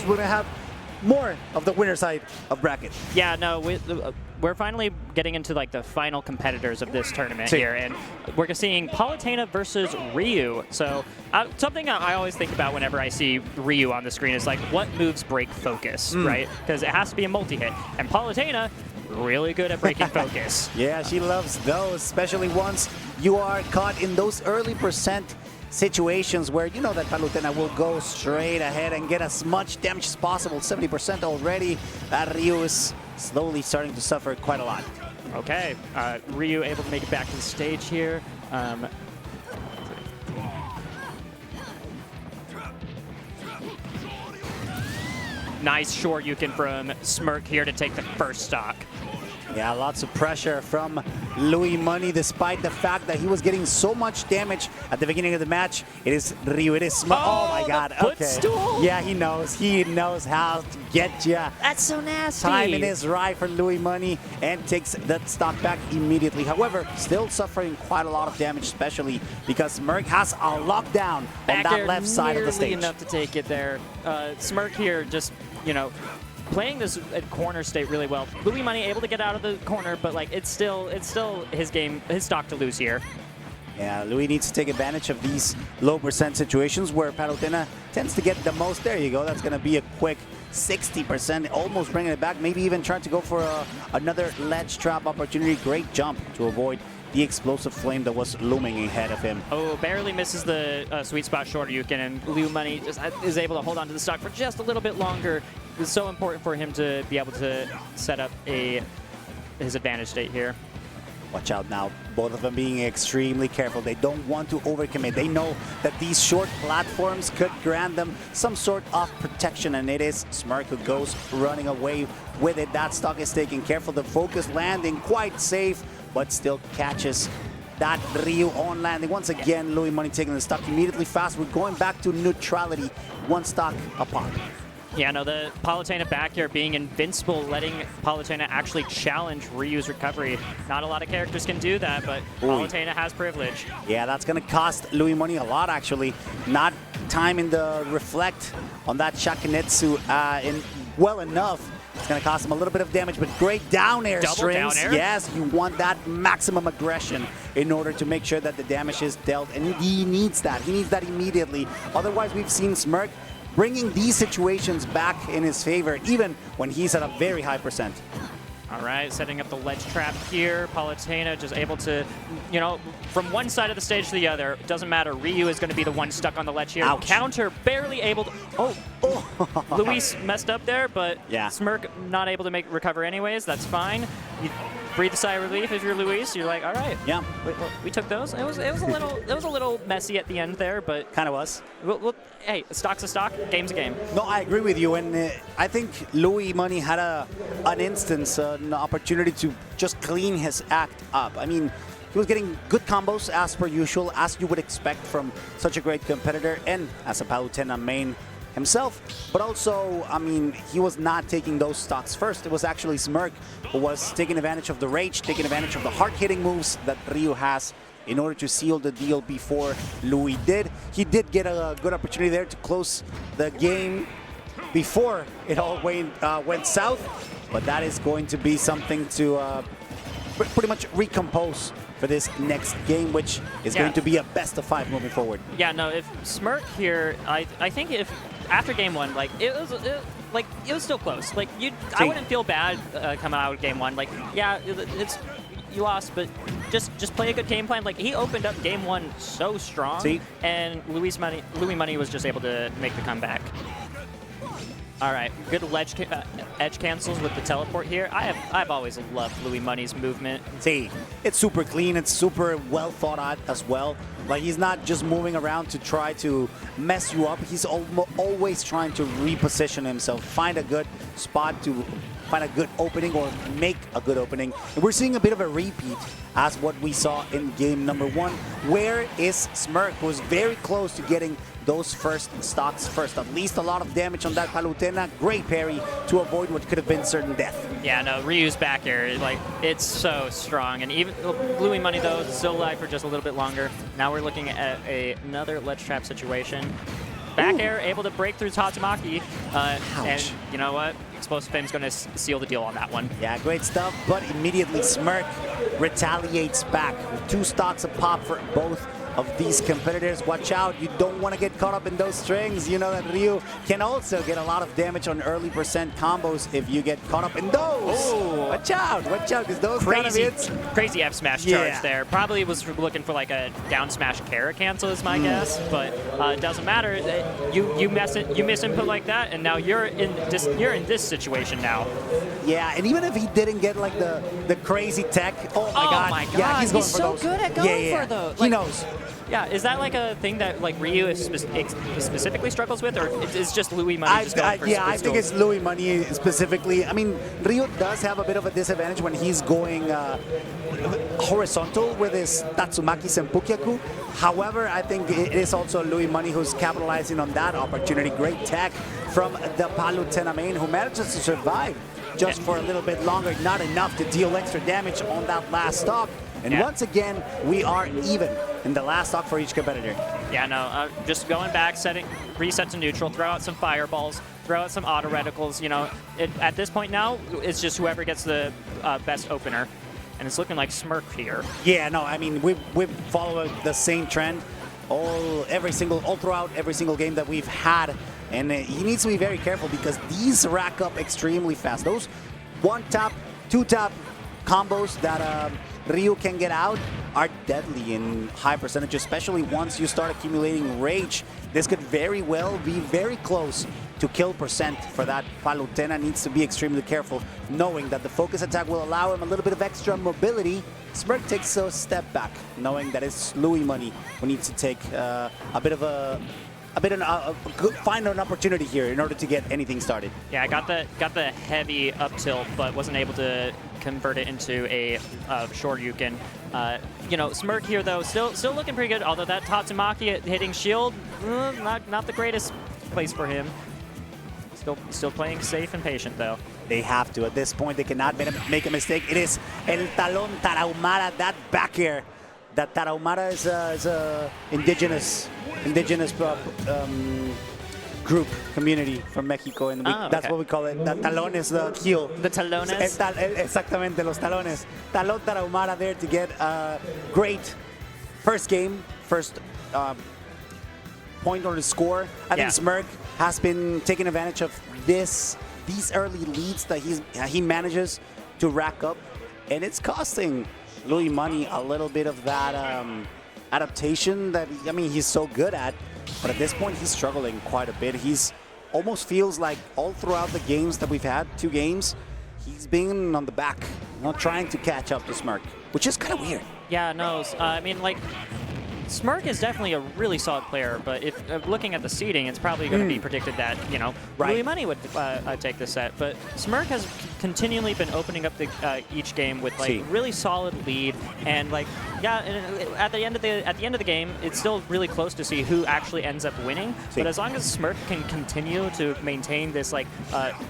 we're going to have more of the winner side of bracket. Yeah, no, we're finally getting into like the final competitors of this tournament here, and we're seeing Palutena versus Ryu. So something I always think about whenever I see Ryu on the screen is like, what moves break focus, right? Because it has to be a multi-hit, and Palutena really good at breaking focus. Yeah, she loves those, especially once you are caught in those early percent situations where you know that Palutena will go straight ahead and get as much damage as possible. 70% already. That Ryu is slowly starting to suffer quite a lot. Okay, Ryu able to make it back to the stage here. Nice short Yukin from Smirk here to take the first stock. Yeah, lots of pressure from Louis Money, despite the fact that he was getting so much damage at the beginning of the match. It is Ryu, it is Smirk. Oh my God, footstool. Yeah, he knows how to get you. That's so nasty. Timing is right for Louis Money and takes that stock back immediately. However, still suffering quite a lot of damage, especially because Smirk has a lockdown on that left side of the stage. Enough to take it there. Smirk here just, you know, playing this at corner state really well. Louis Money able to get out of the corner, but like it's still his game, his stock to lose here. Yeah, Louis needs to take advantage of these low percent situations where Palutena tends to get the most. There you go. That's going to be a quick 60%, almost bringing it back. Maybe even trying to go for another ledge trap opportunity. Great jump to avoid the explosive flame that was looming ahead of him. Oh, barely misses the sweet spot shorter Yukin, and Louis Money just is able to hold on to the stock for just a little bit longer. It's so important for him to be able to set up his advantage state here. Watch out now. Both of them being extremely careful. They don't want to overcommit. They know that these short platforms could grant them some sort of protection, and it is Smirk who goes running away with it. That stock is taken careful. The focus landing quite safe, but still catches that Ryu on landing. Once again, Louis Money taking the stock immediately fast. We're going back to neutrality, one stock apart. Yeah, no, the Palutena back here being invincible, letting Palutena actually challenge Ryu's recovery. Not a lot of characters can do that, but Palutena has privilege. Yeah, that's going to cost Louis Money a lot, actually. Not timing the reflect on that Shakinetsu well enough. It's going to cost him a little bit of damage, but great down air strings. Down air? Yes, you want that maximum aggression in order to make sure that the damage is dealt, and he needs that. He needs that immediately. Otherwise, we've seen Smirk bringing these situations back in his favor, even when he's at a very high percent. All right, setting up the ledge trap here. Palutena just able to, you know, from one side of the stage to the other. Doesn't matter. Ryu is going to be the one stuck on the ledge here. Ouch. Counter barely able to. Oh. Luis messed up there, but yeah. Smirk not able to recover anyways. That's fine. You breathe a sigh of relief if you're Luis. You're like, all right. Yeah. We took those. It was a little messy at the end there, but kind of was. Hey, a stock's a stock, game's a game. No, I agree with you, and I think Louis Money had an instance, an opportunity to just clean his act up. I mean, he was getting good combos as per usual, as you would expect from such a great competitor, and as a Palutena main himself. But also, I mean, he was not taking those stocks first. It was actually Smirk who was taking advantage of the rage, taking advantage of the hard-hitting moves that Ryu has in order to seal the deal before Louis did. He did get a good opportunity there to close the game before it all went south, but that is going to be something to pretty much recompose for this next game, which is going to be a best of 5 moving forward. Yeah, no, if Smirk here, I think if after game 1, like it was still close. Like I wouldn't feel bad coming out of game 1. Like, yeah, you lost, but just play a good game plan. Like, he opened up game 1 so strong, and Louis Money was just able to make the comeback. All right, good edge cancels with the teleport here. I've always loved Louis Money's movement. See, it's super clean. It's super well thought out as well. Like, he's not just moving around to try to mess you up. He's always trying to reposition himself, find a good spot to find a good opening or make a good opening. And we're seeing a bit of a repeat as what we saw in game number 1. Where is Smirk, who was very close to getting those first stocks first? At least a lot of damage on that Palutena. Great parry to avoid what could have been certain death. Yeah, no, Ryu's back here, like, it's so strong. And even Louis Money, though, is still alive for just a little bit longer. Now we're looking at another ledge trap situation. back air, able to break through Tatsumaki. And you know what? Explosive Fame's going to seal the deal on that one. Yeah, great stuff, but immediately Smirk retaliates back with 2 stocks of pop for both of these competitors. Watch out, you don't want to get caught up in those strings. You know that Ryu can also get a lot of damage on early percent combos if you get caught up in those. Oh. Watch out, because those kind of hits. Crazy F smash charge there. Probably was looking for like a down smash Kara cancel is my guess, but it doesn't matter. You miss input like that, and now you're in this situation now. Yeah, and even if he didn't get like the crazy tech, oh my god, yeah, he's going for so those. good at going for those. He knows. Yeah, is that like a thing that like Ryu specifically struggles with, or is just Louis Money just going for I think it's Louis Money specifically. I mean, Ryu does have a bit of a disadvantage when he's going horizontal with his Tatsumaki Senpukyaku. However, I think it is also Louis Money who's capitalizing on that opportunity. Great tech from the Palutena main, who manages to survive just for a little bit longer, not enough to deal extra damage on that last stock. And once again, we are even in the last stock for each competitor. Yeah, no, just going back, reset to neutral, throw out some fireballs, throw out some auto reticles. You know, at this point now, it's just whoever gets the best opener. And it's looking like Smirk here. Yeah, no, I mean, we've followed the same trend all throughout every single game that we've had. And he needs to be very careful because these rack up extremely fast. Those 1-tap, 2-tap combos that Ryu can get out are deadly in high percentage, especially once you start accumulating rage. This could very well be very close to kill percent for that. Palutena needs to be extremely careful, knowing that the focus attack will allow him a little bit of extra mobility. Smirk takes a step back, knowing that it's Louis Money who needs to take find an opportunity here in order to get anything started. Yeah, I got the heavy up tilt, but wasn't able to convert it into a short Yuken. You know, Smirk here though, still looking pretty good. Although that Tatsumaki hitting shield, not the greatest place for him. Still playing safe and patient though. They have to. At this point, they cannot make a mistake. It is El Talón Tarahumara, that back air. That Tarahumara is a indigenous group community from Mexico, and that's what we call it. The talón is the heel. The talones? Exactamente, los talones. Talón Tarahumara there to get a great first point on the score. I think Smirk has been taking advantage of these early leads that he manages to rack up, and it's costing Louis Money a little bit of that adaptation that, I mean, he's so good at. But at this point, he's struggling quite a bit. He's almost feels like all throughout the games that we've had, 2 games, he's been on the back, not trying to catch up to Smirk, which is kind of weird. Yeah, no, I mean, like, Smirk is definitely a really solid player, but if looking at the seeding, it's probably going to be predicted that, you know, Louis Money would take this set. But Smirk has continually been opening up each game with like really solid lead, and like at the end of the game, it's still really close to see who actually ends up winning. But as long as Smirk can continue to maintain this like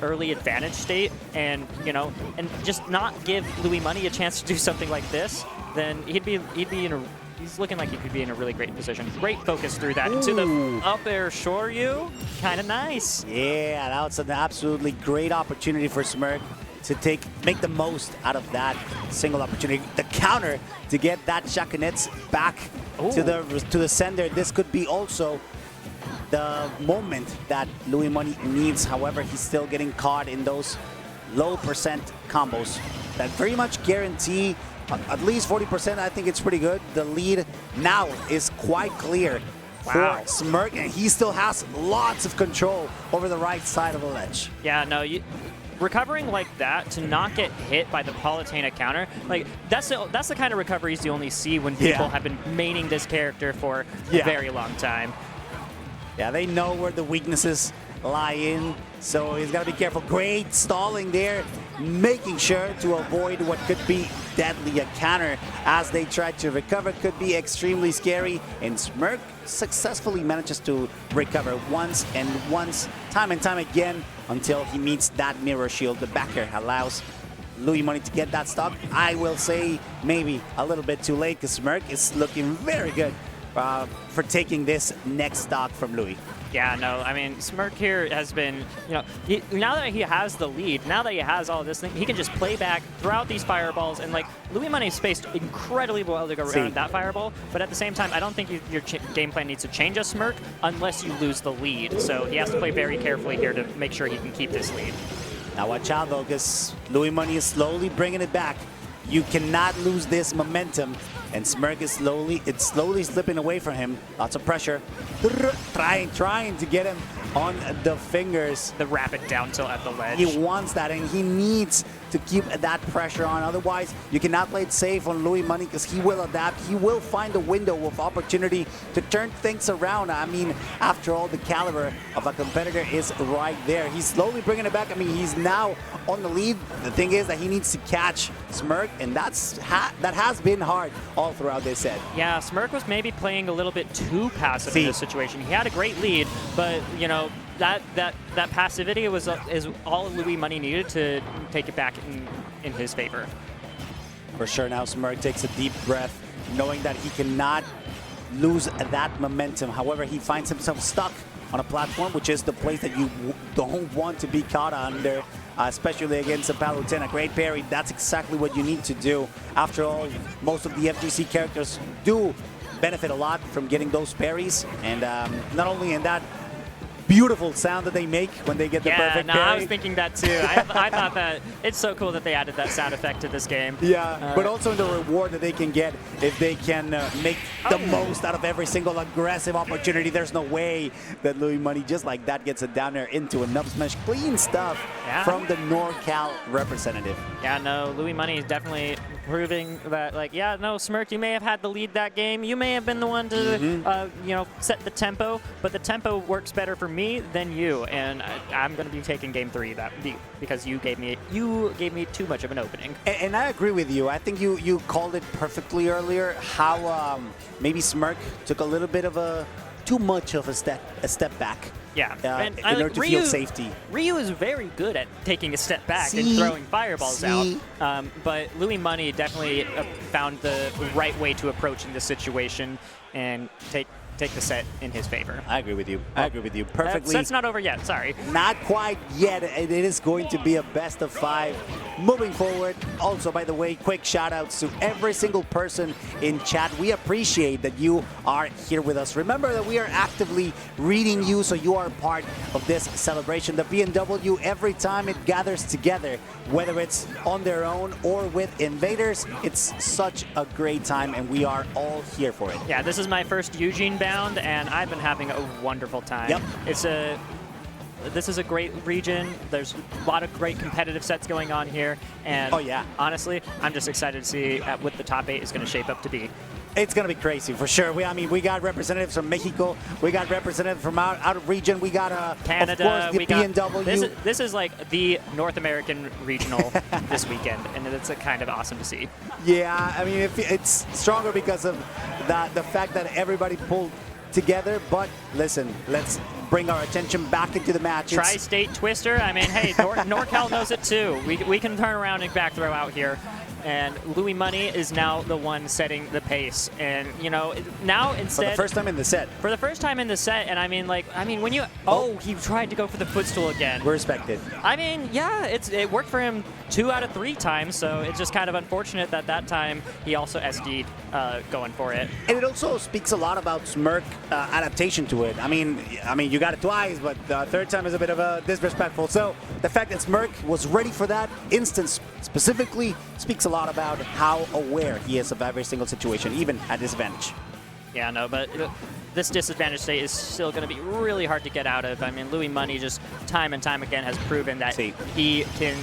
early advantage state, and you know, and just not give Louis Money a chance to do something like this, then he'd be in a He's looking like he could be in a really great position. Great focus through that. Into the up air Shoryu. Kind of nice. Yeah, that was an absolutely great opportunity for Smirk to make the most out of that single opportunity. The counter to get that Shakunets back to the sender. This could be also the moment that Louis Money needs. However, he's still getting caught in those low percent combos that very much guarantee at least 40%. I think it's pretty good. The lead now is quite clear for Smirk, and he still has lots of control over the right side of the ledge. Yeah, no, recovering like that to not get hit by the Palutena counter, like that's the kind of recoveries you only see when people have been maining this character for a very long time. Yeah, they know where the weaknesses lie in, so he's got to be careful. Great stalling there, making sure to avoid what could be deadly. A counter as they try to recover could be extremely scary, and Smirk successfully manages to recover once, time and time again, until he meets that mirror shield. The backer allows Louis Money to get that stock. I will say maybe a little bit too late, because Smirk is looking very good for taking this next stock from Louis. Yeah, no, I mean, Smirk here has been, you know, now that he has the lead, now that he has all this thing, he can just play back, throw out these fireballs, and like, Louis Money spaced incredibly well to go around that fireball, but at the same time, I don't think your game plan needs to change as Smirk unless you lose the lead, so he has to play very carefully here to make sure he can keep this lead. Now watch out though, because Louis Money is slowly bringing it back. You cannot lose this momentum, and Smirk is slowly slipping away from him. Lots of pressure. Trying to get him on the fingers. The rapid down tilt at the ledge. He wants that, and he needs to keep that pressure on. Otherwise, you cannot play it safe on Louis Money because he will adapt. He will find a window of opportunity to turn things around. I mean, after all, the caliber of a competitor is right there. He's slowly bringing it back. I mean, he's now on the lead. The thing is that he needs to catch Smirk, and that has been hard all throughout this set. Yeah, Smirk was maybe playing a little bit too passive in this situation. He had a great lead, but, you know, that passivity is all Louis Money needed to take it back in his favor. For sure, now Smirk takes a deep breath, knowing that he cannot lose that momentum. However, he finds himself stuck on a platform, which is the place that you don't want to be caught under, especially against a Palutena. Great parry, that's exactly what you need to do. After all, most of the FGC characters do benefit a lot from getting those parries, and not only in that beautiful sound that they make when they get the perfect parry. I was thinking that too. I thought that it's so cool that they added that sound effect to this game. Yeah, but also in the reward that they can get if they can make the most out of every single aggressive opportunity. There's no way that Louis Money just like that gets it down there into a nub smash. Clean stuff from the NorCal representative. Yeah, no, Louis Money is definitely proving that, like, yeah, no, Smirk, you may have had the lead that game. You may have been the one to, you know, set the tempo, but the tempo works better for me than you, and I'm going to be taking game 3 because you gave me too much of an opening. And I agree with you. I think you called it perfectly earlier. How maybe Smirk took a little bit of too much of a step back. Yeah, in order to feel safety. Ryu is very good at taking a step back and throwing fireballs out, but Louis Money definitely found the right way to approach in this situation and take the set in his favor. I agree with you. I agree with you perfectly. Set's not over yet, sorry. Not quite yet. It is going to be a best of 5 moving forward. Also, by the way, quick shout outs to every single person in chat. We appreciate that you are here with us. Remember that we are actively reading you, so you are part of this celebration. The B&W, every time it gathers together, whether it's on their own or with invaders, it's such a great time, and we are all here for it. Yeah, this is my first EugeneBound, and I've been having a wonderful time. Yep. This is a great region. There's a lot of great competitive sets going on here, and honestly, I'm just excited to see what the top 8 is going to shape up to be. It's going to be crazy, for sure. We got representatives from Mexico. We got representatives from out of region. We got, Canada. Of course, the B&W. This is like the North American regional this weekend, and it's kind of awesome to see. Yeah, I mean, it's stronger because of the fact that everybody pulled together. But listen, let's bring our attention back into the match. Tri-state twister. I mean, hey, NorCal knows it too. We can turn around and back throw out here. And Louis Money is now the one setting the pace. And, you know, now instead... For the first time in the set. For the first time in the set. And I mean, when you... Oh, he tried to go for the footstool again. We respect it. I mean, yeah, it worked for him 2 out of 3 times. So it's just kind of unfortunate that time he also SD'd going for it. And it also speaks a lot about Smirk adaptation to it. I mean, you got it twice, but the third time is a bit of a disrespectful. So the fact that Smirk was ready for that instance specifically speaks a lot about how aware he is of every single situation, even at disadvantage. Yeah, no, but this disadvantage state is still going to be really hard to get out of. I mean, Louis Money just time and time again has proven that he can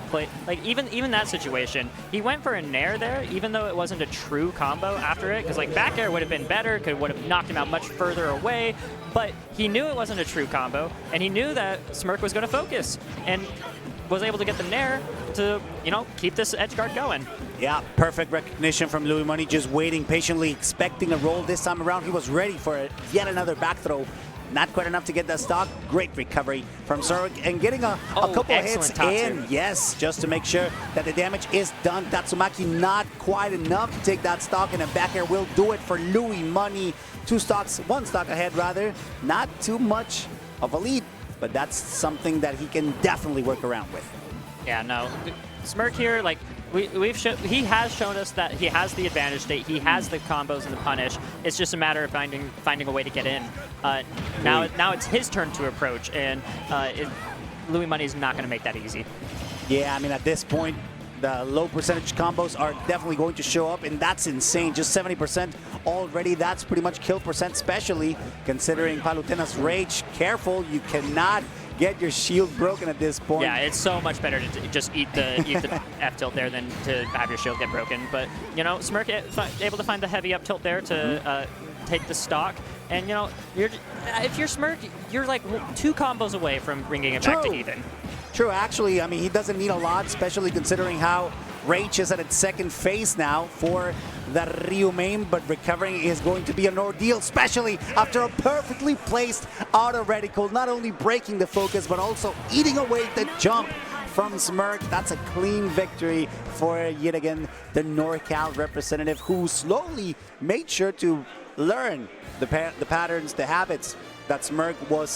play, like, even that situation. He went for a nair there, even though it wasn't a true combo after it, because like back air would have been better, would have knocked him out much further away, but he knew it wasn't a true combo, and he knew that Smirk was going to focus, and was able to get the nair to, you know, keep this edge guard going. Yeah, perfect recognition from Louis Money, just waiting patiently, expecting a roll this time around. He was ready for it. Yet another back throw. not quite enough to get that stock. Great recovery from Smirk and getting a couple of hits in. Yes, just to make sure that the damage is done. Tatsumaki not quite enough to take that stock, and a back air will do it for Louis Money. One stock ahead rather. Not too much of a lead, but that's something that he can definitely work around with. Yeah, no. Smirk here, like, he has shown us that he has the advantage state. He has the combos and the punish. It's just a matter of finding a way to get in. Now it's his turn to approach, and Louis Money's not going to make that easy. Yeah, I mean, at this point, the low percentage combos are definitely going to show up, and that's insane. Just 70% already. That's pretty much kill percent, especially considering Palutena's rage. Careful, you cannot get your shield broken at this point. Yeah, it's so much better to just eat the F tilt there than to have your shield get broken. But, you know, Smirk able to find the heavy up tilt there to take the stock. And, you know, if you're Smirk, you're like 2 combos away from bringing it back to even. True, actually, I mean, he doesn't need a lot, especially considering how Rage is at its second phase now for the Ryu main, but recovering is going to be an ordeal, especially after a perfectly placed auto reticle, not only breaking the focus, but also eating away the jump from Smirk. That's a clean victory for, yet again, the NorCal representative, who slowly made sure to learn the patterns, the habits that Smirk was